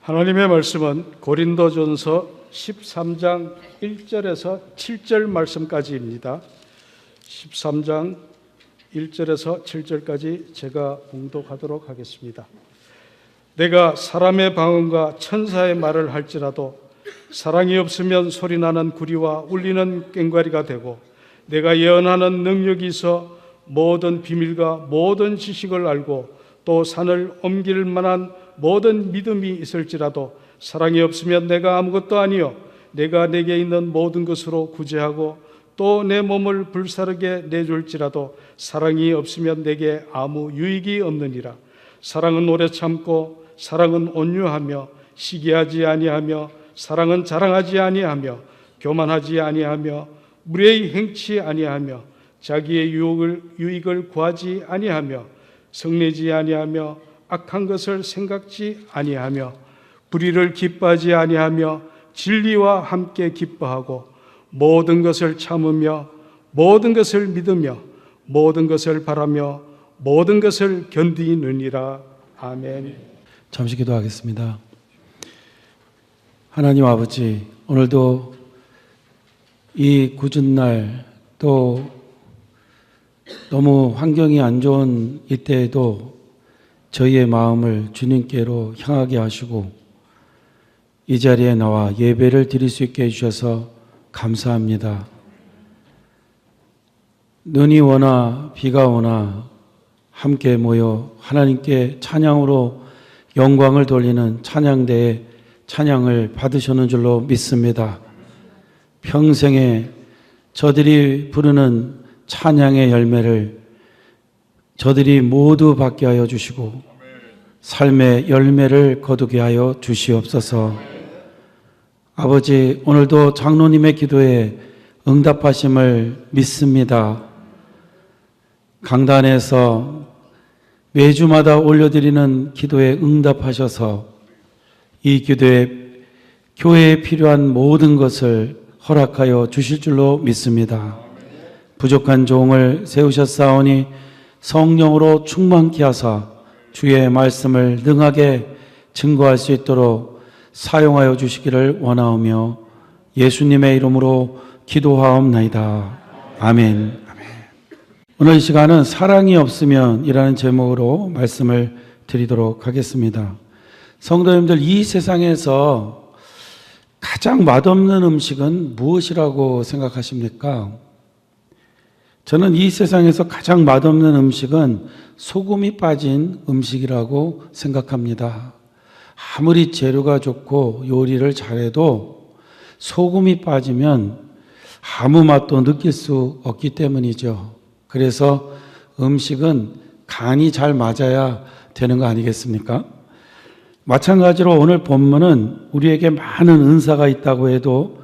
하나님의 말씀은 고린도전서 13장 1절에서 7절 말씀까지입니다. 13장 1절에서 7절까지 제가 봉독하도록 하겠습니다. 내가 사람의 방언과 천사의 말을 할지라도 사랑이 없으면 소리나는 구리와 울리는 꽹과리가 되고, 내가 예언하는 능력이 있어 모든 비밀과 모든 지식을 알고 또 산을 옮길 만한 모든 믿음이 있을지라도 사랑이 없으면 내가 아무것도 아니요 내가 내게 있는 모든 것으로 구제하고 또 내 몸을 불사르게 내줄지라도 사랑이 없으면 내게 아무 유익이 없느니라. 사랑은 오래 참고 사랑은 온유하며 시기하지 아니하며 사랑은 자랑하지 아니하며 교만하지 아니하며 무례히 행치 아니하며 자기의 유익을 구하지 아니하며 성내지 아니하며 악한 것을 생각지 아니하며 불의를 기뻐하지 아니하며 진리와 함께 기뻐하고 모든 것을 참으며 모든 것을 믿으며 모든 것을 바라며 모든 것을 견디느니라. 아멘. 잠시 기도하겠습니다. 하나님 아버지, 오늘도 이 굳은 날, 또 너무 환경이 안 좋은 이때에도 저희의 마음을 주님께로 향하게 하시고 이 자리에 나와 예배를 드릴 수 있게 해주셔서 감사합니다. 눈이 오나 비가 오나 함께 모여 하나님께 찬양으로 영광을 돌리는 찬양대의 찬양을 받으셨는 줄로 믿습니다. 평생에 저들이 부르는 찬양의 열매를 저들이 모두 받게 하여 주시고 삶의 열매를 거두게 하여 주시옵소서. 아버지, 오늘도 장로님의 기도에 응답하심을 믿습니다. 강단에서 매주마다 올려드리는 기도에 응답하셔서 이 기도에 교회에 필요한 모든 것을 허락하여 주실 줄로 믿습니다. 부족한 종을 세우셨사오니 성령으로 충만케 하사 주의 말씀을 능하게 증거할 수 있도록 사용하여 주시기를 원하오며 예수님의 이름으로 기도하옵나이다. 아멘. 오늘 이 시간은 사랑이 없으면 이라는 제목으로 말씀을 드리도록 하겠습니다. 성도님들, 이 세상에서 가장 맛없는 음식은 무엇이라고 생각하십니까? 저는 이 세상에서 가장 맛없는 음식은 소금이 빠진 음식이라고 생각합니다. 아무리 재료가 좋고 요리를 잘해도 소금이 빠지면 아무 맛도 느낄 수 없기 때문이죠. 그래서 음식은 간이 잘 맞아야 되는 거 아니겠습니까? 마찬가지로 오늘 본문은 우리에게 많은 은사가 있다고 해도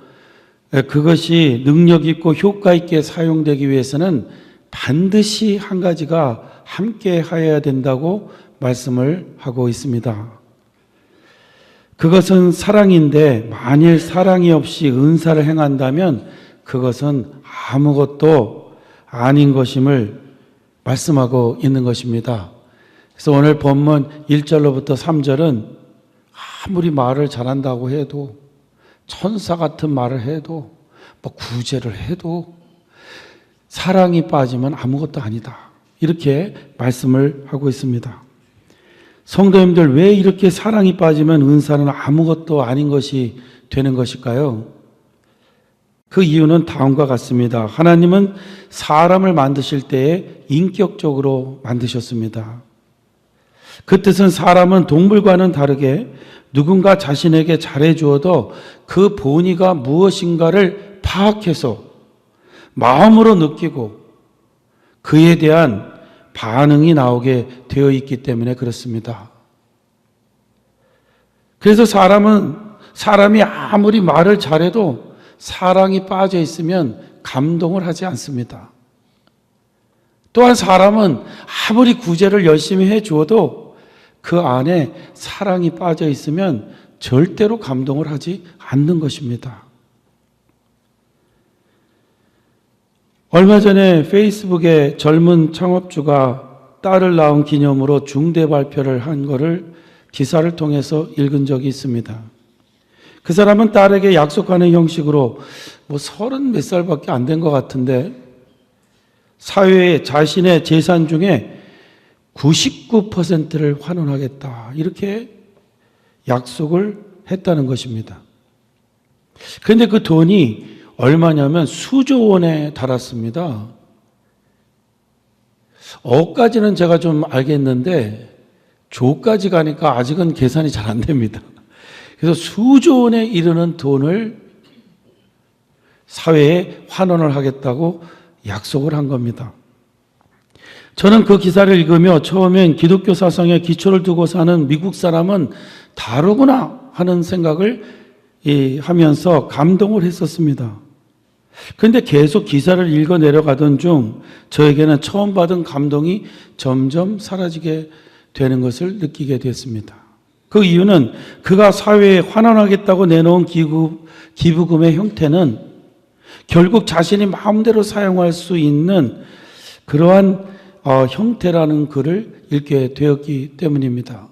그것이 능력 있고 효과 있게 사용되기 위해서는 반드시 한 가지가 함께 하여야 된다고 말씀을 하고 있습니다. 그것은 사랑인데 만일 사랑이 없이 은사를 행한다면 그것은 아무것도 아닌 것임을 말씀하고 있는 것입니다. 그래서 오늘 본문 1절로부터 3절은 아무리 말을 잘한다고 해도, 천사 같은 말을 해도, 구제를 해도 사랑이 빠지면 아무것도 아니다, 이렇게 말씀을 하고 있습니다. 성도님들, 왜 이렇게 사랑이 빠지면 은사는 아무것도 아닌 것이 되는 것일까요? 그 이유는 다음과 같습니다. 하나님은 사람을 만드실 때에 인격적으로 만드셨습니다. 그 뜻은 사람은 동물과는 다르게 누군가 자신에게 잘해주어도 그 본의가 무엇인가를 파악해서 마음으로 느끼고 그에 대한 반응이 나오게 되어 있기 때문에 그렇습니다. 그래서 사람이 아무리 말을 잘해도 사랑이 빠져 있으면 감동을 하지 않습니다. 또한 사람은 아무리 구제를 열심히 해주어도 그 안에 사랑이 빠져 있으면 절대로 감동을 하지 않는 것입니다. 얼마 전에 페이스북에 젊은 창업주가 딸을 낳은 기념으로 중대 발표를 한 것을 기사를 통해서 읽은 적이 있습니다. 그 사람은 딸에게 약속하는 형식으로 뭐 30몇 살밖에 안 된 것 같은데 사회에 자신의 재산 중에 99%를 환원하겠다 이렇게 약속을 했다는 것입니다. 그런데 그 돈이 얼마냐면 수조 원에 달았습니다. 억까지는 제가 좀 알겠는데 조까지 가니까 아직은 계산이 잘 안 됩니다. 그래서 수조 원에 이르는 돈을 사회에 환원을 하겠다고 약속을 한 겁니다. 저는 그 기사를 읽으며 처음엔 기독교 사상에 기초를 두고 사는 미국 사람은 다르구나 하는 생각을 하면서 감동을 했었습니다. 그런데 계속 기사를 읽어 내려가던 중 저에게는 처음 받은 감동이 점점 사라지게 되는 것을 느끼게 됐습니다. 그 이유는 그가 사회에 환원하겠다고 내놓은 기부금의 형태는 결국 자신이 마음대로 사용할 수 있는 그러한 형태라는 글을 읽게 되었기 때문입니다.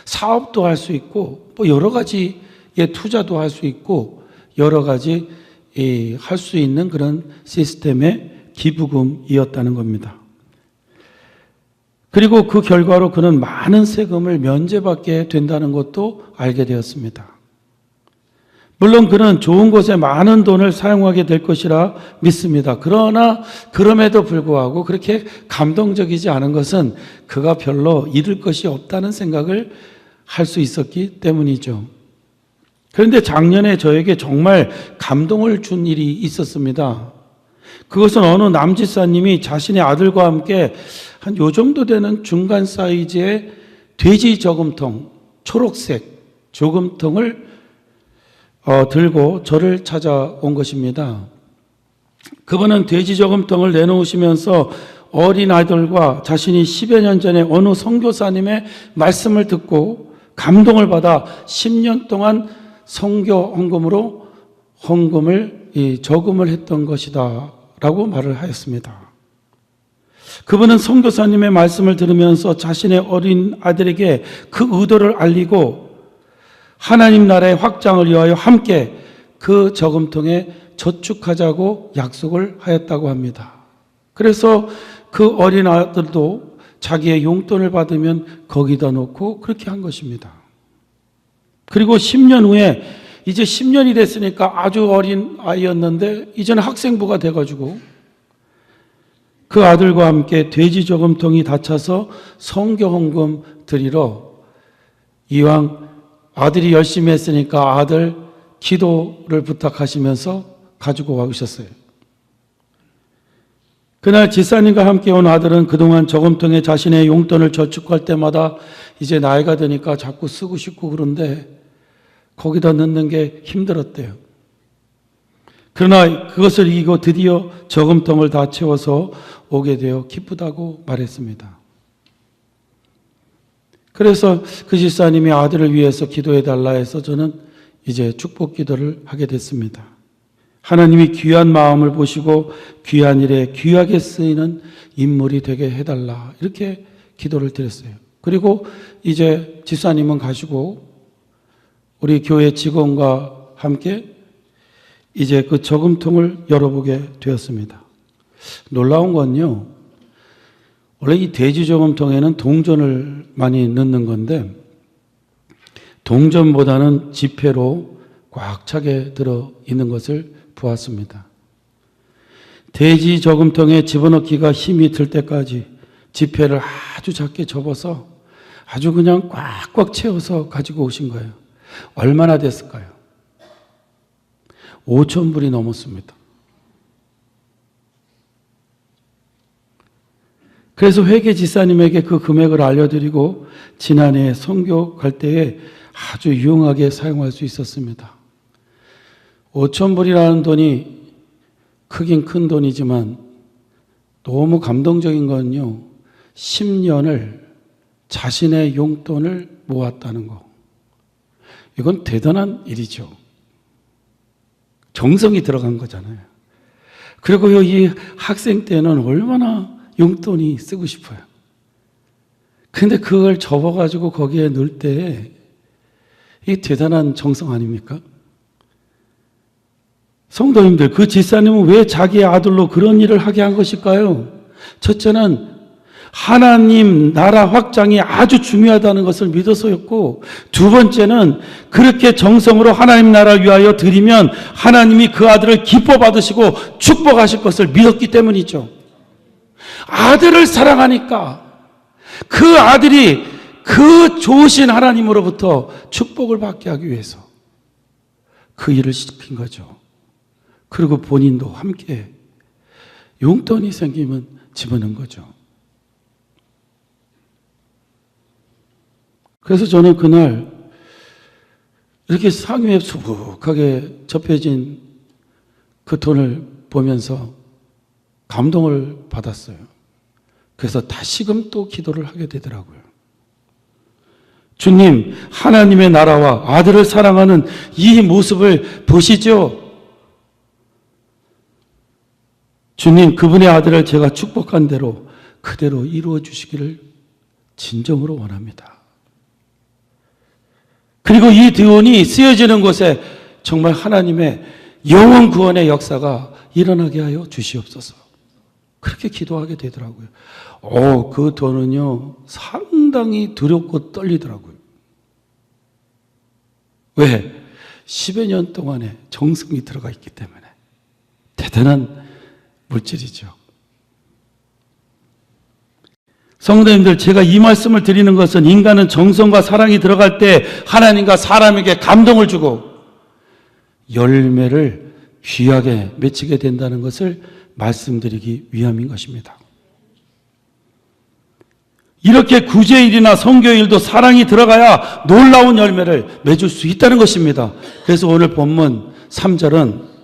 사업도 할 수 있고 뭐 여러 가지의 투자도 할 수 있고 여러 가지 할 수 있는 그런 시스템의 기부금이었다는 겁니다. 그리고 그 결과로 그는 많은 세금을 면제받게 된다는 것도 알게 되었습니다. 물론 그는 좋은 곳에 많은 돈을 사용하게 될 것이라 믿습니다. 그러나 그럼에도 불구하고 그렇게 감동적이지 않은 것은 그가 별로 잃을 것이 없다는 생각을 할 수 있었기 때문이죠. 그런데 작년에 저에게 정말 감동을 준 일이 있었습니다. 그것은 어느 남지사님이 자신의 아들과 함께 한 요 정도 되는 중간 사이즈의 돼지 저금통, 초록색 저금통을 들고 저를 찾아온 것입니다. 그분은 돼지 저금통을 내놓으시면서 어린 아이들과 자신이 10여 년 전에 어느 선교사님의 말씀을 듣고 감동을 받아 10년 동안 선교 헌금으로 저금을 했던 것이다 라고 말을 하였습니다. 그분은 선교사님의 말씀을 들으면서 자신의 어린 아들에게 그 의도를 알리고 하나님 나라의 확장을 위하여 함께 그 저금통에 저축하자고 약속을 하였다고 합니다. 그래서 그 어린 아들도 자기의 용돈을 받으면 거기다 놓고 그렇게 한 것입니다. 그리고 10년 후에 이제 10년이 됐으니까 아주 어린 아이였는데 이제는 학생부가 돼가지고 그 아들과 함께 돼지 저금통이 닫혀서 선교 헌금 드리러 이왕 아들이 열심히 했으니까 아들 기도를 부탁하시면서 가지고 와주셨어요. 그날 지사님과 함께 온 아들은 그동안 저금통에 자신의 용돈을 저축할 때마다 이제 나이가 드니까 자꾸 쓰고 싶고 그런데 거기다 넣는 게 힘들었대요. 그러나 그것을 이기고 드디어 저금통을 다 채워서 오게 되어 기쁘다고 말했습니다. 그래서 그 집사님이 아들을 위해서 기도해달라 해서 저는 이제 축복 기도를 하게 됐습니다. 하나님이 귀한 마음을 보시고 귀한 일에 귀하게 쓰이는 인물이 되게 해달라 이렇게 기도를 드렸어요. 그리고 이제 집사님은 가시고 우리 교회 직원과 함께 이제 그 저금통을 열어보게 되었습니다. 놀라운 건요, 원래 이 돼지 저금통에는 동전을 많이 넣는 건데 동전보다는 지폐로 꽉 차게 들어 있는 것을 보았습니다. 돼지 저금통에 집어넣기가 힘이 들 때까지 지폐를 아주 작게 접어서 아주 그냥 꽉꽉 채워서 가지고 오신 거예요. 얼마나 됐을까요? 5,000불이 넘었습니다. 그래서 회계 지사님에게 그 금액을 알려드리고 지난해 선교 갈 때에 아주 유용하게 사용할 수 있었습니다. 5,000불이라는 돈이 크긴 큰 돈이지만 너무 감동적인 건요, 10년을 자신의 용돈을 모았다는 거. 이건 대단한 일이죠. 정성이 들어간 거잖아요. 그리고 이 학생 때는 얼마나 용돈이 쓰고 싶어요. 근데 그걸 접어가지고 거기에 넣을 때 이게 대단한 정성 아닙니까? 성도님들, 그 집사님은 왜 자기의 아들로 그런 일을 하게 한 것일까요? 첫째는 하나님 나라 확장이 아주 중요하다는 것을 믿어서였고, 두 번째는 그렇게 정성으로 하나님 나라를 위하여 드리면 하나님이 그 아들을 기뻐 받으시고 축복하실 것을 믿었기 때문이죠. 아들을 사랑하니까 그 아들이 그 좋으신 하나님으로부터 축복을 받게 하기 위해서 그 일을 시킨 거죠. 그리고 본인도 함께 용돈이 생기면 집어넣은 거죠. 그래서 저는 그날 이렇게 상위에 수북하게 접혀진 그 돈을 보면서 감동을 받았어요. 그래서 다시금 또 기도를 하게 되더라고요. 주님, 하나님의 나라와 아들을 사랑하는 이 모습을 보시죠. 주님, 그분의 아들을 제가 축복한 대로 그대로 이루어 주시기를 진정으로 원합니다. 그리고 이 돈이 쓰여지는 곳에 정말 하나님의 영원 구원의 역사가 일어나게 하여 주시옵소서. 그렇게 기도하게 되더라고요. 그 돈은요, 상당히 두렵고 떨리더라고요. 왜? 10여 년 동안의 정성이 들어가 있기 때문에. 대단한 물질이죠. 성도님들, 제가 이 말씀을 드리는 것은 인간은 정성과 사랑이 들어갈 때 하나님과 사람에게 감동을 주고 열매를 귀하게 맺히게 된다는 것을 말씀드리기 위함인 것입니다. 이렇게 구제일이나 선교일도 사랑이 들어가야 놀라운 열매를 맺을 수 있다는 것입니다. 그래서 오늘 본문 3절은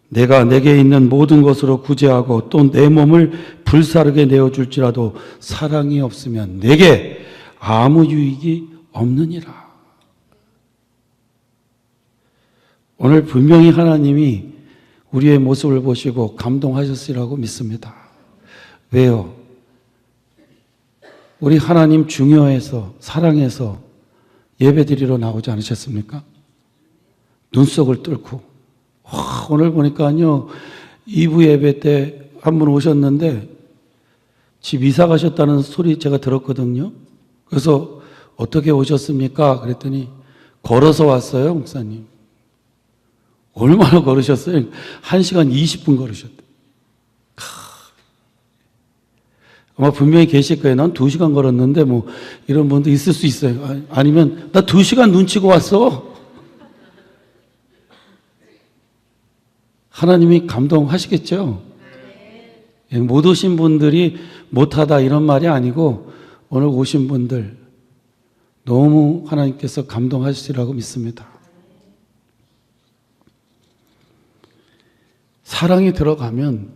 내가 내게 있는 모든 것으로 구제하고 또 내 몸을 불사르게 내어줄지라도 사랑이 없으면 내게 아무 유익이 없느니라. 오늘 분명히 하나님이 우리의 모습을 보시고 감동하셨으리라고 믿습니다. 왜요? 우리 하나님 중요해서 사랑해서 예배드리러 나오지 않으셨습니까? 눈속을 뚫고 오늘 보니까요 2부 예배 때 한 분 오셨는데 집 이사 가셨다는 소리 제가 들었거든요. 그래서 어떻게 오셨습니까? 그랬더니 걸어서 왔어요, 목사님. 얼마나 걸으셨어요? 1시간 20분 걸으셨대요. 아마 분명히 계실 거예요. 난 2시간 걸었는데 뭐 이런 분도 있을 수 있어요. 아니면 나 2시간 눈치고 왔어. 하나님이 감동하시겠죠? 못 오신 분들이 못하다 이런 말이 아니고 오늘 오신 분들 너무 하나님께서 감동하시리라고 믿습니다. 사랑이 들어가면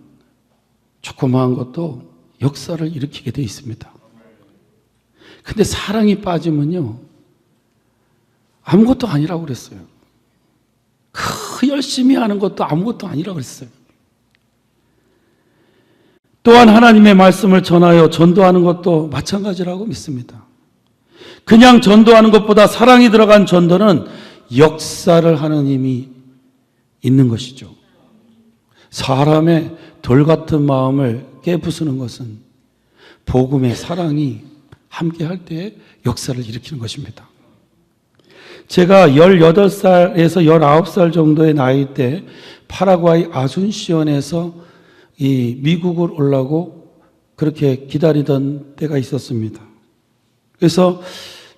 조그마한 것도 역사를 일으키게 돼 있습니다. 근데 사랑이 빠지면요 아무것도 아니라고 그랬어요. 그 열심히 하는 것도 아무것도 아니라고 그랬어요. 또한 하나님의 말씀을 전하여 전도하는 것도 마찬가지라고 믿습니다. 그냥 전도하는 것보다 사랑이 들어간 전도는 역사를 하는 힘이 있는 것이죠. 사람의 돌 같은 마음을 깨부수는 것은 복음의 사랑이 함께 할 때 역사를 일으키는 것입니다. 제가 18살에서 19살 정도의 나이 때 파라과이 아순시온에서 이 미국을 오려고 그렇게 기다리던 때가 있었습니다. 그래서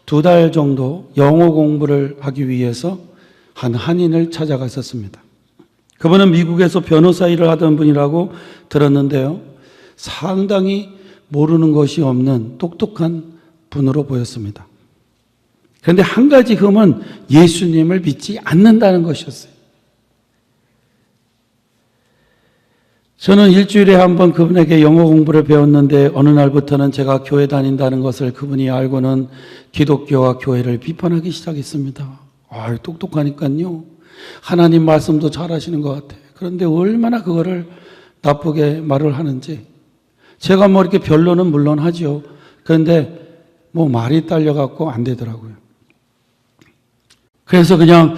2달 정도 영어 공부를 하기 위해서 한 한인을 찾아갔었습니다. 그분은 미국에서 변호사 일을 하던 분이라고 들었는데요. 상당히 모르는 것이 없는 똑똑한 분으로 보였습니다. 그런데 한 가지 흠은 예수님을 믿지 않는다는 것이었어요. 저는 일주일에 한 번 그분에게 영어 공부를 배웠는데 어느 날부터는 제가 교회 다닌다는 것을 그분이 알고는 기독교와 교회를 비판하기 시작했습니다. 똑똑하니까요. 하나님 말씀도 잘하시는 것 같아. 그런데 얼마나 그거를 나쁘게 말을 하는지. 제가 뭐 이렇게 변론은 물론 하죠. 그런데 뭐 말이 딸려갖고 안 되더라고요. 그래서 그냥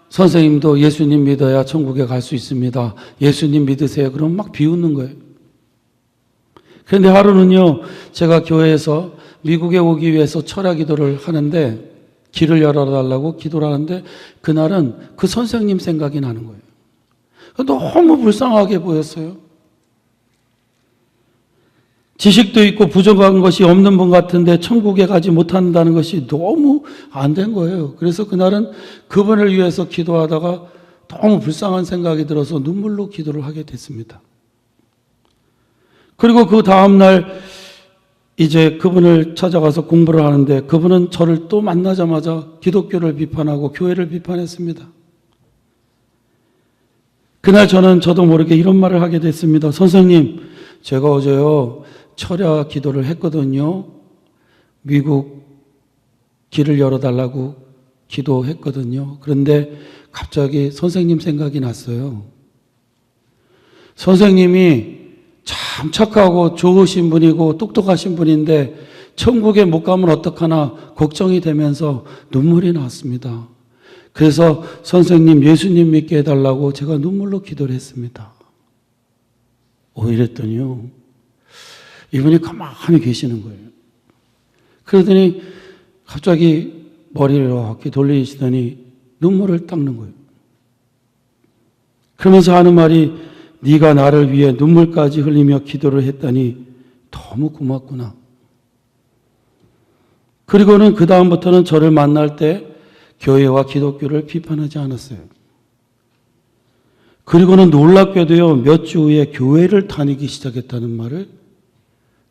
선생님도 예수님 믿어야 천국에 갈 수 있습니다. 예수님 믿으세요. 그럼 막 비웃는 거예요. 그런데 하루는요, 제가 교회에서 미국에 오기 위해서 철야 기도를 하는데, 길을 열어달라고 기도를 하는데, 그날은 그 선생님 생각이 나는 거예요. 너무 불쌍하게 보였어요. 지식도 있고 부족한 것이 없는 분 같은데 천국에 가지 못한다는 것이 너무 안 된 거예요. 그래서 그날은 그분을 위해서 기도하다가 너무 불쌍한 생각이 들어서 눈물로 기도를 하게 됐습니다. 그리고 그 다음날 이제 그분을 찾아가서 공부를 하는데 그분은 저를 또 만나자마자 기독교를 비판하고 교회를 비판했습니다. 그날 저도 모르게 이런 말을 하게 됐습니다. 선생님, 제가 어제요 철야 기도를 했거든요. 미국 길을 열어달라고 기도했거든요. 그런데 갑자기 선생님 생각이 났어요. 선생님이 참 착하고 좋으신 분이고 똑똑하신 분인데 천국에 못 가면 어떡하나 걱정이 되면서 눈물이 났습니다. 그래서 선생님 예수님 믿게 해달라고 제가 눈물로 기도를 했습니다. 이랬더니요, 이분이 가만히 계시는 거예요. 그러더니 갑자기 머리를 이렇게 돌리시더니 눈물을 닦는 거예요. 그러면서 하는 말이, 네가 나를 위해 눈물까지 흘리며 기도를 했다니 너무 고맙구나. 그리고는 그 다음부터는 저를 만날 때 교회와 기독교를 비판하지 않았어요. 그리고는 놀랍게도요, 몇 주 후에 교회를 다니기 시작했다는 말을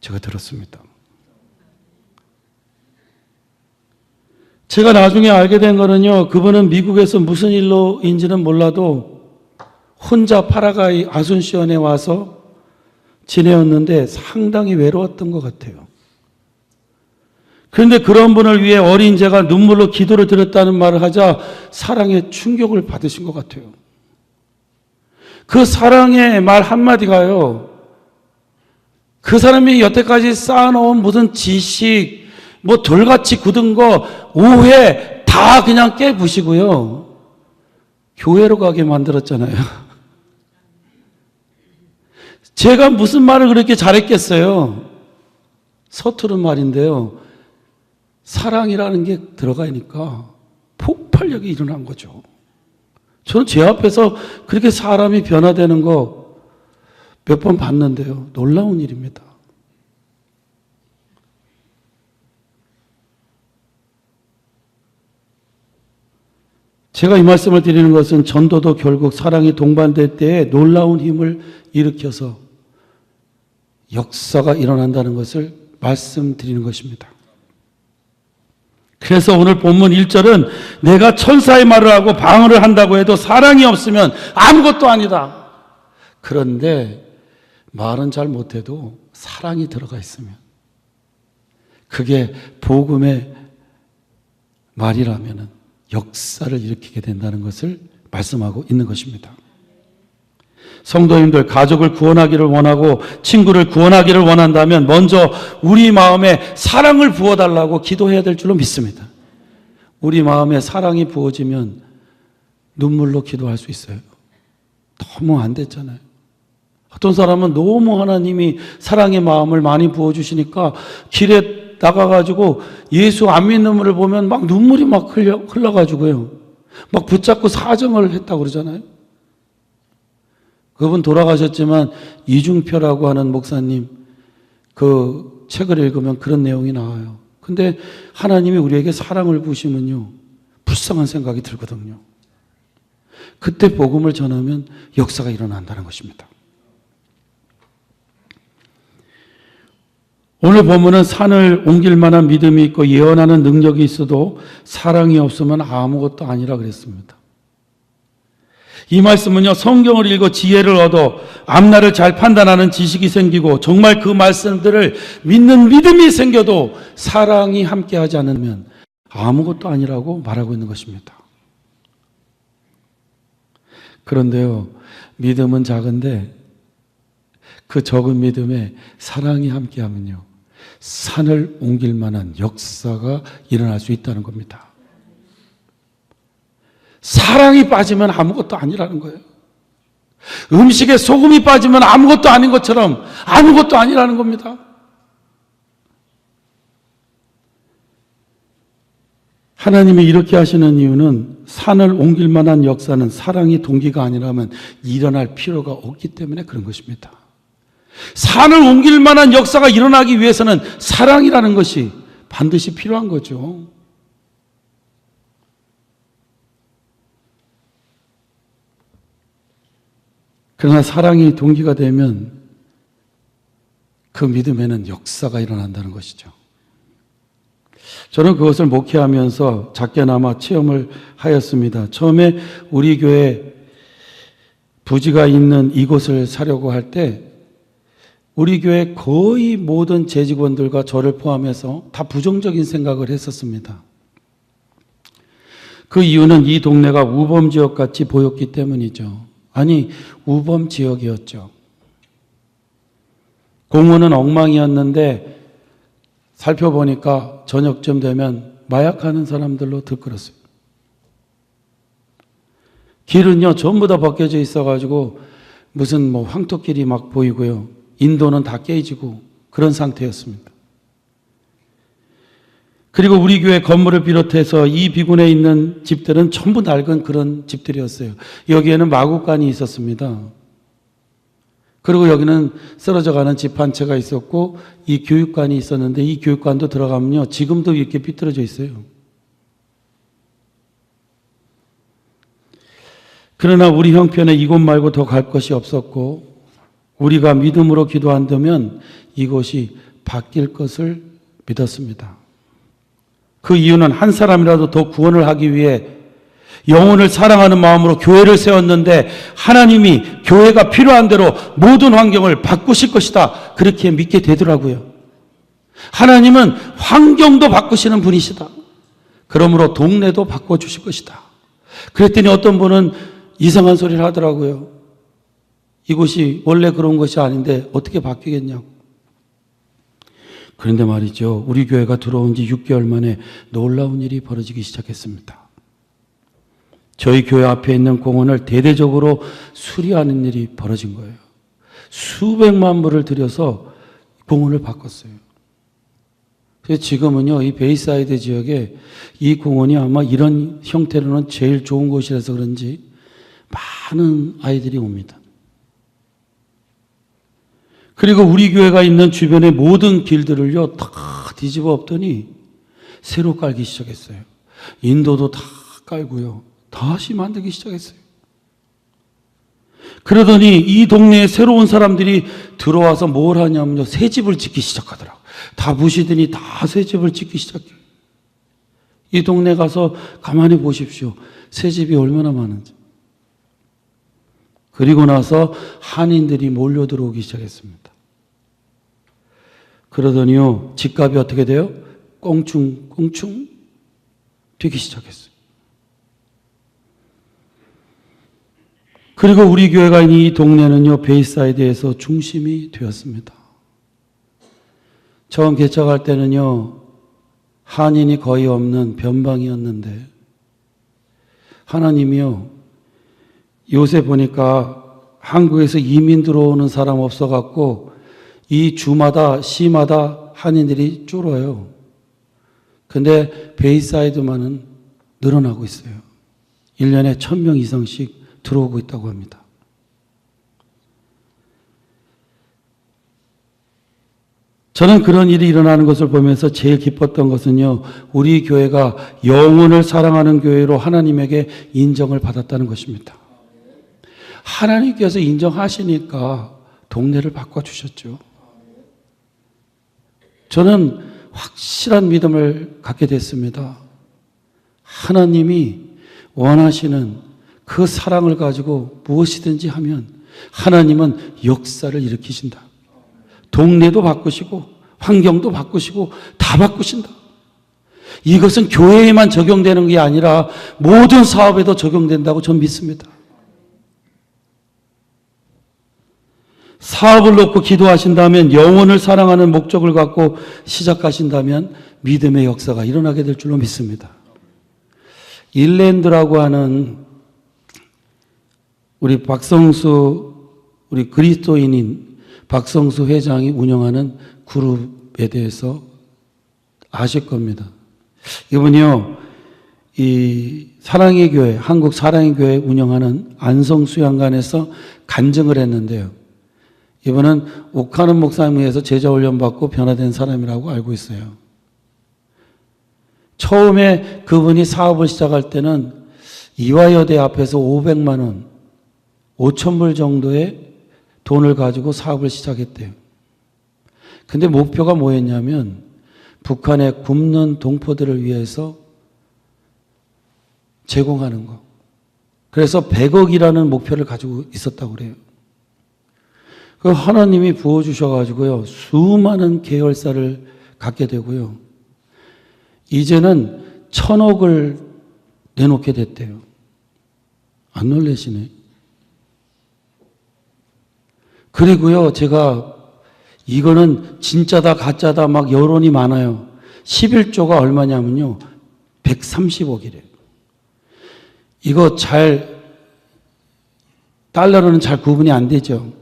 제가 들었습니다. 제가 나중에 알게 된 거는요, 그분은 미국에서 무슨 일로인지는 몰라도 혼자 파라과이 아순시온에 와서 지내었는데 상당히 외로웠던 것 같아요. 그런데 그런 분을 위해 어린 제가 눈물로 기도를 드렸다는 말을 하자 사랑의 충격을 받으신 것 같아요. 그 사랑의 말 한마디가요, 그 사람이 여태까지 쌓아놓은 무슨 지식, 뭐 돌같이 굳은 거, 오해 다 그냥 깨부시고요, 교회로 가게 만들었잖아요. 제가 무슨 말을 그렇게 잘했겠어요? 서투른 말인데요, 사랑이라는 게 들어가니까 폭발력이 일어난 거죠. 저는 제 앞에서 그렇게 사람이 변화되는 거 몇 번 봤는데요, 놀라운 일입니다. 제가 이 말씀을 드리는 것은 전도도 결국 사랑이 동반될 때에 놀라운 힘을 일으켜서 역사가 일어난다는 것을 말씀드리는 것입니다. 그래서 오늘 본문 1절은 내가 천사의 말을 하고 방언을 한다고 해도 사랑이 없으면 아무것도 아니다. 그런데 말은 잘 못해도 사랑이 들어가 있으면 그게 복음의 말이라면 역사를 일으키게 된다는 것을 말씀하고 있는 것입니다. 성도님들, 가족을 구원하기를 원하고 친구를 구원하기를 원한다면 먼저 우리 마음에 사랑을 부어달라고 기도해야 될 줄로 믿습니다. 우리 마음에 사랑이 부어지면 눈물로 기도할 수 있어요. 너무 안 됐잖아요. 어떤 사람은 너무 하나님이 사랑의 마음을 많이 부어주시니까 길에 나가가지고 예수 안 믿는 분을 보면 막 눈물이 막 흘러가지고요, 막 붙잡고 사정을 했다고 그러잖아요. 그분 돌아가셨지만 이중표라고 하는 목사님 그 책을 읽으면 그런 내용이 나와요. 근데 하나님이 우리에게 사랑을 부으시면요, 불쌍한 생각이 들거든요. 그때 복음을 전하면 역사가 일어난다는 것입니다. 오늘 본문은 산을 옮길 만한 믿음이 있고 예언하는 능력이 있어도 사랑이 없으면 아무것도 아니라 그랬습니다. 이 말씀은요, 성경을 읽고 지혜를 얻어 앞날을 잘 판단하는 지식이 생기고 정말 그 말씀들을 믿는 믿음이 생겨도 사랑이 함께하지 않으면 아무것도 아니라고 말하고 있는 것입니다. 그런데요, 믿음은 작은데 그 적은 믿음에 사랑이 함께하면요, 산을 옮길 만한 역사가 일어날 수 있다는 겁니다. 사랑이 빠지면 아무것도 아니라는 거예요. 음식에 소금이 빠지면 아무것도 아닌 것처럼 아무것도 아니라는 겁니다. 하나님이 이렇게 하시는 이유는 산을 옮길 만한 역사는 사랑이 동기가 아니라면 일어날 필요가 없기 때문에 그런 것입니다. 산을 옮길 만한 역사가 일어나기 위해서는 사랑이라는 것이 반드시 필요한 거죠. 그러나 사랑이 동기가 되면 그 믿음에는 역사가 일어난다는 것이죠. 저는 그것을 목회하면서 작게나마 체험을 하였습니다. 처음에 우리 교회 부지가 있는 이곳을 사려고 할 때 우리 교회 거의 모든 재직원들과 저를 포함해서 다 부정적인 생각을 했었습니다. 그 이유는 이 동네가 우범지역 같이 보였기 때문이죠. 아니, 우범지역이었죠. 공원은 엉망이었는데 살펴보니까 저녁쯤 되면 마약하는 사람들로 들끓었어요. 길은요 전부 다 벗겨져 있어가지고 무슨 뭐 황토길이 막 보이고요. 인도는 다 깨지고 그런 상태였습니다. 그리고 우리 교회 건물을 비롯해서 이 비군에 있는 집들은 전부 낡은 그런 집들이었어요. 여기에는 마구간이 있었습니다. 그리고 여기는 쓰러져가는 집 한 채가 있었고 이 교육관이 있었는데 이 교육관도 들어가면요 지금도 이렇게 삐뚤어져 있어요. 그러나 우리 형편에 이곳 말고 더 갈 곳이 없었고 우리가 믿음으로 기도한다면 이곳이 바뀔 것을 믿었습니다. 그 이유는 한 사람이라도 더 구원을 하기 위해 영혼을 사랑하는 마음으로 교회를 세웠는데 하나님이 교회가 필요한 대로 모든 환경을 바꾸실 것이다. 그렇게 믿게 되더라고요. 하나님은 환경도 바꾸시는 분이시다. 그러므로 동네도 바꿔주실 것이다. 그랬더니 어떤 분은 이상한 소리를 하더라고요. 이곳이 원래 그런 것이 아닌데 어떻게 바뀌겠냐고. 그런데 말이죠. 우리 교회가 들어온 지 6개월 만에 놀라운 일이 벌어지기 시작했습니다. 저희 교회 앞에 있는 공원을 대대적으로 수리하는 일이 벌어진 거예요. 수백만 불을 들여서 공원을 바꿨어요. 그래서 지금은요, 이 베이사이드 지역에 이 공원이 아마 이런 형태로는 제일 좋은 곳이라서 그런지 많은 아이들이 옵니다. 그리고 우리 교회가 있는 주변의 모든 길들을요, 다 뒤집어 엎더니 새로 깔기 시작했어요. 인도도 다 깔고요. 다시 만들기 시작했어요. 그러더니 이 동네에 새로운 사람들이 들어와서 뭘 하냐면요. 새 집을 짓기 시작하더라고요. 다 부시더니 다 새 집을 짓기 시작해요. 이 동네 가서 가만히 보십시오. 새 집이 얼마나 많은지. 그리고 나서 한인들이 몰려 들어오기 시작했습니다. 그러더니요. 집값이 어떻게 돼요? 꽁충 되기 시작했어요. 그리고 우리 교회가 있는 이 동네는요, 베이사이드에서 중심이 되었습니다. 처음 개척할 때는요, 한인이 거의 없는 변방이었는데, 하나님이요, 요새 보니까 한국에서 이민 들어오는 사람 없어갖고, 이 주마다, 시마다 한인들이 줄어요. 근데 베이사이드만은 늘어나고 있어요. 1년에 1000명 이상씩 들어오고 있다고 합니다. 저는 그런 일이 일어나는 것을 보면서 제일 기뻤던 것은요, 우리 교회가 영혼을 사랑하는 교회로 하나님에게 인정을 받았다는 것입니다. 하나님께서 인정하시니까 동네를 바꿔주셨죠. 저는 확실한 믿음을 갖게 됐습니다. 하나님이 원하시는 그 사랑을 가지고 무엇이든지 하면 하나님은 역사를 일으키신다. 동네도 바꾸시고 환경도 바꾸시고 다 바꾸신다. 이것은 교회에만 적용되는 게 아니라 모든 사업에도 적용된다고 저는 믿습니다. 사업을 놓고 기도하신다면, 영혼을 사랑하는 목적을 갖고 시작하신다면 믿음의 역사가 일어나게 될 줄로 믿습니다. 일랜드라고 하는 우리 그리스도인인 박성수 회장이 운영하는 그룹에 대해서 아실 겁니다. 이분이요, 이 사랑의 교회, 한국 사랑의 교회 운영하는 안성수양관에서 간증을 했는데요. 이분은 옥하는 목사님에 의해서 제자 훈련 받고 변화된 사람이라고 알고 있어요. 처음에 그분이 사업을 시작할 때는 이화여대 앞에서 500만 원, 5,000불 정도의 돈을 가지고 사업을 시작했대요. 근데 목표가 뭐였냐면 북한의 굶는 동포들을 위해서 제공하는 거. 그래서 100억이라는 목표를 가지고 있었다고 그래요. 그 하나님이 부어주셔가지고요, 수많은 계열사를 갖게 되고요. 이제는 1,000억을 내놓게 됐대요. 안 놀라시네. 그리고요, 제가 이거는 진짜다 가짜다 막 여론이 많아요. 11조가 얼마냐면요, 130억이래요. 이거 달러로는 잘 구분이 안 되죠.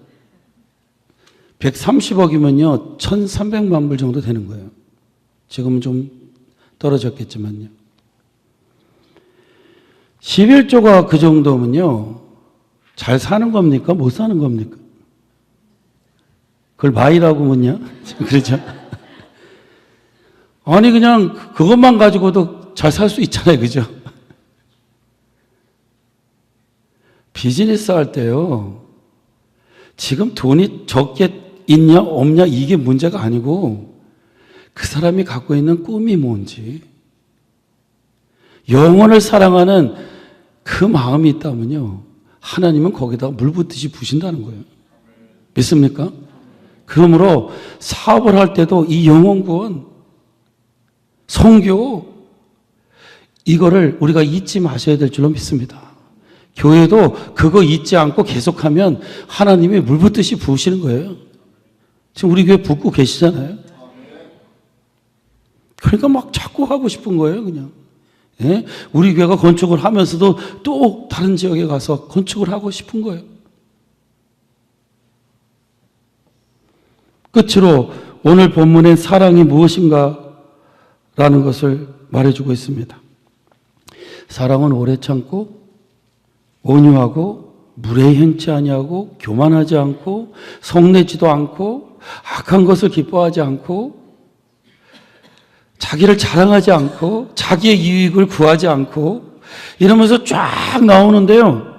130억이면요, 1,300만 불 정도 되는 거예요. 지금은 좀 떨어졌겠지만요. 11조가 그 정도면요, 잘 사는 겁니까? 못 사는 겁니까? 그걸 마이라고 묻냐? 그렇죠? 아니, 그냥 그것만 가지고도 잘 살 수 있잖아요. 그죠? 비즈니스 할 때요, 지금 돈이 적게 있냐, 없냐, 이게 문제가 아니고, 그 사람이 갖고 있는 꿈이 뭔지, 영혼을 사랑하는 그 마음이 있다면요, 하나님은 거기다가 물 붓듯이 부신다는 거예요. 믿습니까? 그러므로 사업을 할 때도 이 영혼 구원, 선교, 이거를 우리가 잊지 마셔야 될 줄로 믿습니다. 교회도 그거 잊지 않고 계속하면 하나님이 물 붓듯이 부으시는 거예요. 지금 우리 교회 붓고 계시잖아요. 그러니까 막 자꾸 하고 싶은 거예요, 그냥. 예? 우리 교회가 건축을 하면서도 또 다른 지역에 가서 건축을 하고 싶은 거예요. 끝으로 오늘 본문의 사랑이 무엇인가 라는 것을 말해주고 있습니다. 사랑은 오래 참고 온유하고 물에 행치 아니하고 교만하지 않고 성내지도 않고 악한 것을 기뻐하지 않고 자기를 자랑하지 않고 자기의 이익을 구하지 않고 이러면서 쫙 나오는데요.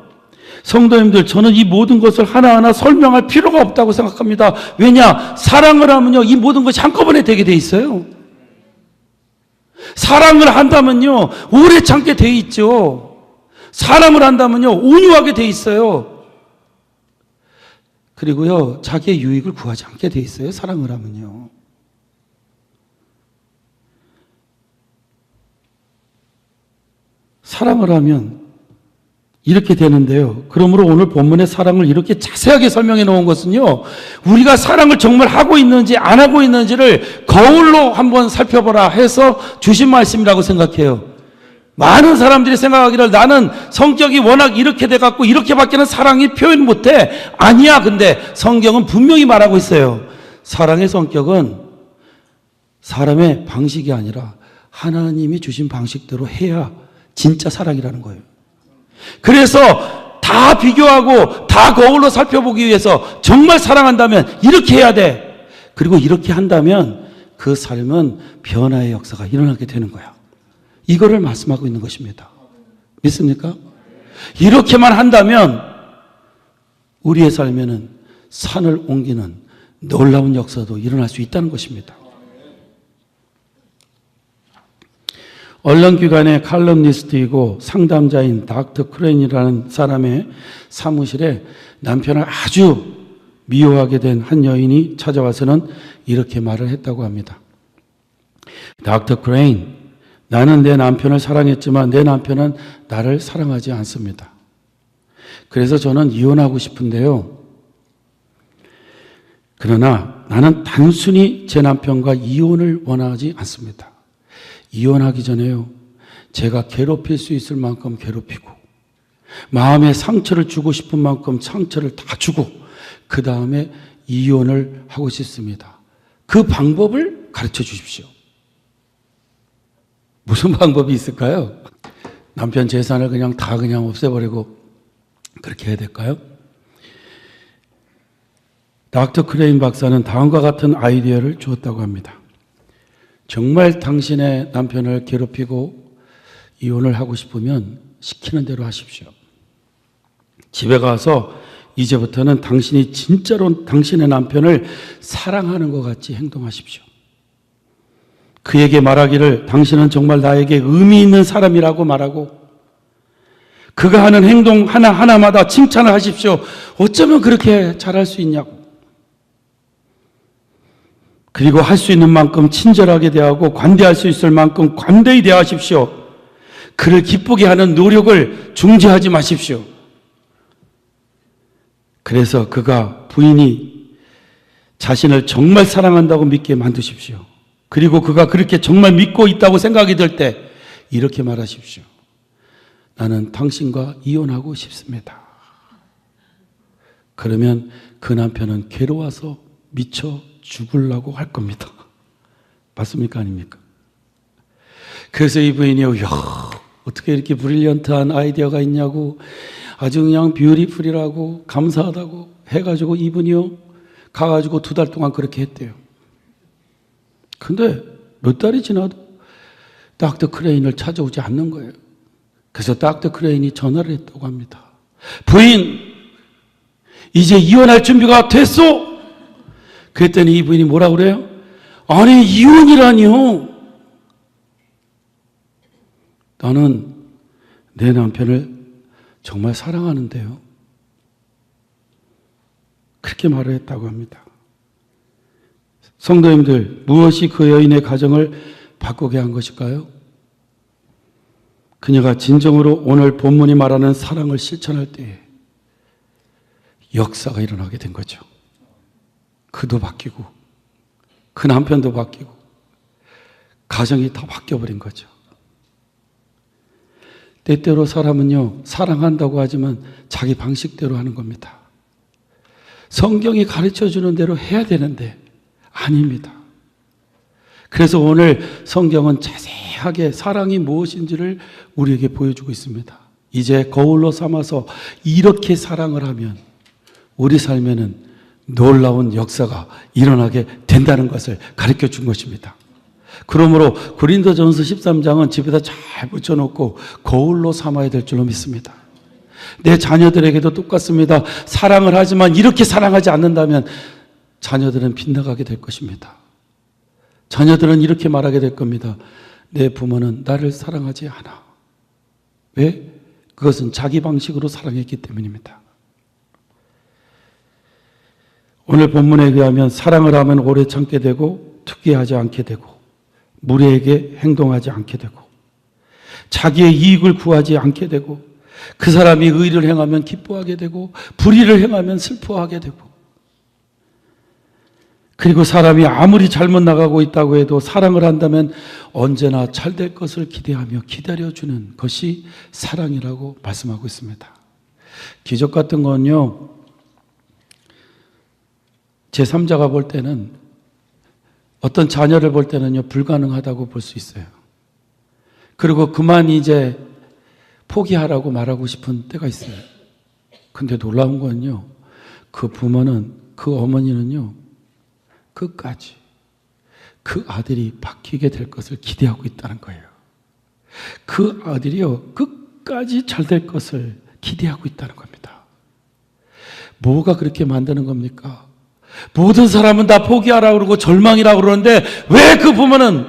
성도님들, 저는 이 모든 것을 하나하나 설명할 필요가 없다고 생각합니다. 왜냐? 사랑을 하면요, 이 모든 것이 한꺼번에 되게 돼 있어요. 사랑을 한다면요, 오래 참게 돼 있죠. 사랑을 한다면요, 온유하게 돼 있어요. 그리고요, 자기의 유익을 구하지 않게 돼 있어요. 사랑을 하면요. 사랑을 하면 이렇게 되는데요. 그러므로 오늘 본문의 사랑을 이렇게 자세하게 설명해 놓은 것은요, 우리가 사랑을 정말 하고 있는지 안 하고 있는지를 거울로 한번 살펴보라 해서 주신 말씀이라고 생각해요. 많은 사람들이 생각하기를 나는 성격이 워낙 이렇게 돼갖고 이렇게밖에는 사랑이 표현 못해. 아니야. 근데 성경은 분명히 말하고 있어요. 사랑의 성격은 사람의 방식이 아니라 하나님이 주신 방식대로 해야 진짜 사랑이라는 거예요. 그래서 다 비교하고 다 거울로 살펴보기 위해서 정말 사랑한다면 이렇게 해야 돼. 그리고 이렇게 한다면 그 삶은 변화의 역사가 일어나게 되는 거야. 이거를 말씀하고 있는 것입니다. 믿습니까? 이렇게만 한다면 우리의 삶에는 산을 옮기는 놀라운 역사도 일어날 수 있다는 것입니다. 언론기관의 칼럼니스트이고 상담자인 닥터 크레인이라는 사람의 사무실에 남편을 아주 미워하게 된 한 여인이 찾아와서는 이렇게 말을 했다고 합니다. 닥터 크레인, 나는 내 남편을 사랑했지만 내 남편은 나를 사랑하지 않습니다. 그래서 저는 이혼하고 싶은데요. 그러나 나는 단순히 제 남편과 이혼을 원하지 않습니다. 이혼하기 전에요, 제가 괴롭힐 수 있을 만큼 괴롭히고, 마음에 상처를 주고 싶은 만큼 상처를 다 주고, 그 다음에 이혼을 하고 싶습니다. 그 방법을 가르쳐 주십시오. 무슨 방법이 있을까요? 남편 재산을 그냥 다 없애버리고 그렇게 해야 될까요? 닥터 크레인 박사는 다음과 같은 아이디어를 주었다고 합니다. 정말 당신의 남편을 괴롭히고 이혼을 하고 싶으면 시키는 대로 하십시오. 집에 가서 이제부터는 당신이 진짜로 당신의 남편을 사랑하는 것 같이 행동하십시오. 그에게 말하기를 당신은 정말 나에게 의미 있는 사람이라고 말하고, 그가 하는 행동 하나하나마다 칭찬을 하십시오. 어쩌면 그렇게 잘할 수 있냐고. 그리고 할 수 있는 만큼 친절하게 대하고 관대할 수 있을 만큼 관대히 대하십시오. 그를 기쁘게 하는 노력을 중지하지 마십시오. 그래서 그가 부인이 자신을 정말 사랑한다고 믿게 만드십시오. 그리고 그가 그렇게 정말 믿고 있다고 생각이 들 때 이렇게 말하십시오. 나는 당신과 이혼하고 싶습니다. 그러면 그 남편은 괴로워서 미쳐 죽으려고 할 겁니다. 맞습니까? 아닙니까? 그래서 이 부인이요, 야, 어떻게 이렇게 브릴리언트한 아이디어가 있냐고, 아주 그냥 뷰티풀이라고 감사하다고 해가지고 이분이요, 가가지고 2달 동안 그렇게 했대요. 근데 몇 달이 지나도 닥터 크레인을 찾아오지 않는 거예요. 그래서 닥터 크레인이 전화를 했다고 합니다. 부인, 이제 이혼할 준비가 됐소? 그랬더니 이 부인이 뭐라 그래요? 아니, 이혼이라니요. 나는 내 남편을 정말 사랑하는데요. 그렇게 말을 했다고 합니다. 성도님들, 무엇이 그 여인의 가정을 바꾸게 한 것일까요? 그녀가 진정으로 오늘 본문이 말하는 사랑을 실천할 때에 역사가 일어나게 된 거죠. 그도 바뀌고, 그 남편도 바뀌고, 가정이 다 바뀌어버린 거죠. 때때로 사람은요, 사랑한다고 하지만 자기 방식대로 하는 겁니다. 성경이 가르쳐주는 대로 해야 되는데 아닙니다. 그래서 오늘 성경은 자세하게 사랑이 무엇인지를 우리에게 보여주고 있습니다. 이제 거울로 삼아서 이렇게 사랑을 하면 우리 삶에는 놀라운 역사가 일어나게 된다는 것을 가르쳐 준 것입니다. 그러므로 고린도전서 13장은 집에다 잘 붙여놓고 거울로 삼아야 될 줄로 믿습니다. 내 자녀들에게도 똑같습니다. 사랑을 하지만 이렇게 사랑하지 않는다면 자녀들은 빗나가게 될 것입니다. 자녀들은 이렇게 말하게 될 겁니다. 내 부모는 나를 사랑하지 않아. 왜? 그것은 자기 방식으로 사랑했기 때문입니다. 오늘 본문에 의하면 사랑을 하면 오래 참게 되고 투기하지 않게 되고 무례하게 행동하지 않게 되고 자기의 이익을 구하지 않게 되고 그 사람이 의를 행하면 기뻐하게 되고 불의를 행하면 슬퍼하게 되고, 그리고 사람이 아무리 잘못 나가고 있다고 해도 사랑을 한다면 언제나 잘 될 것을 기대하며 기다려주는 것이 사랑이라고 말씀하고 있습니다. 기적 같은 건요, 제3자가 볼 때는, 어떤 자녀를 볼 때는요, 불가능하다고 볼 수 있어요. 그리고 그만 이제 포기하라고 말하고 싶은 때가 있어요. 근데 놀라운 건요, 그 부모는, 그 어머니는요, 끝까지 그 아들이 바뀌게 될 것을 기대하고 있다는 거예요. 그 아들이요, 끝까지 잘 될 것을 기대하고 있다는 겁니다. 뭐가 그렇게 만드는 겁니까? 모든 사람은 다 포기하라고 그러고 절망이라고 그러는데 왜 그 부모는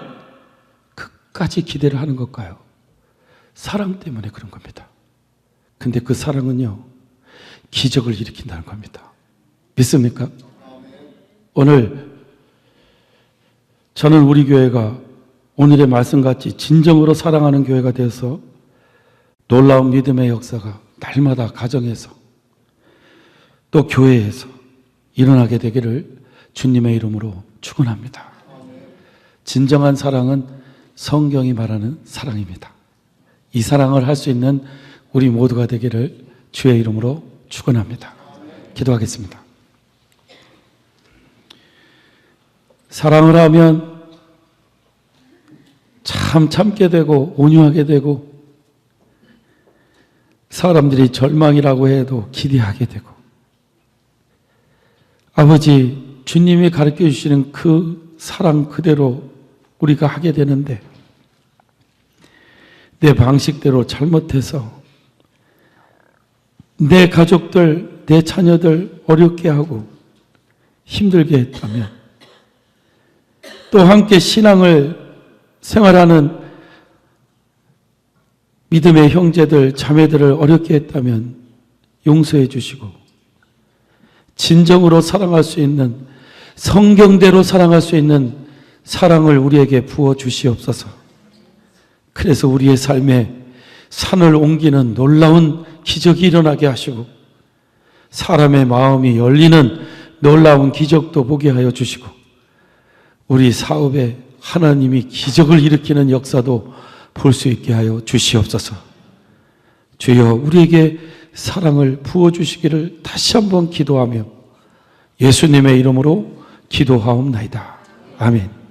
끝까지 기대를 하는 걸까요? 사랑 때문에 그런 겁니다. 근데 그 사랑은요, 기적을 일으킨다는 겁니다. 믿습니까? 오늘 저는 우리 교회가 오늘의 말씀같이 진정으로 사랑하는 교회가 되어서 놀라운 믿음의 역사가 날마다 가정에서 또 교회에서 일어나게 되기를 주님의 이름으로 축원합니다. 진정한 사랑은 성경이 말하는 사랑입니다. 이 사랑을 할 수 있는 우리 모두가 되기를 주의 이름으로 축원합니다. 기도하겠습니다. 사랑을 하면 참 참게 되고 온유하게 되고 사람들이 절망이라고 해도 기대하게 되고 아버지 주님이 가르쳐 주시는 그 사랑 그대로 우리가 하게 되는데 내 방식대로 잘못해서 내 가족들, 내 자녀들 어렵게 하고 힘들게 했다면 또 함께 신앙을 생활하는 믿음의 형제들, 자매들을 어렵게 했다면 용서해 주시고 진정으로 사랑할 수 있는 성경대로 사랑할 수 있는 사랑을 우리에게 부어 주시옵소서. 그래서 우리의 삶에 산을 옮기는 놀라운 기적이 일어나게 하시고 사람의 마음이 열리는 놀라운 기적도 보게 하여 주시고 우리 사업에 하나님이 기적을 일으키는 역사도 볼 수 있게 하여 주시옵소서. 주여 우리에게 사랑을 부어주시기를 다시 한번 기도하며 예수님의 이름으로 기도하옵나이다. 아멘.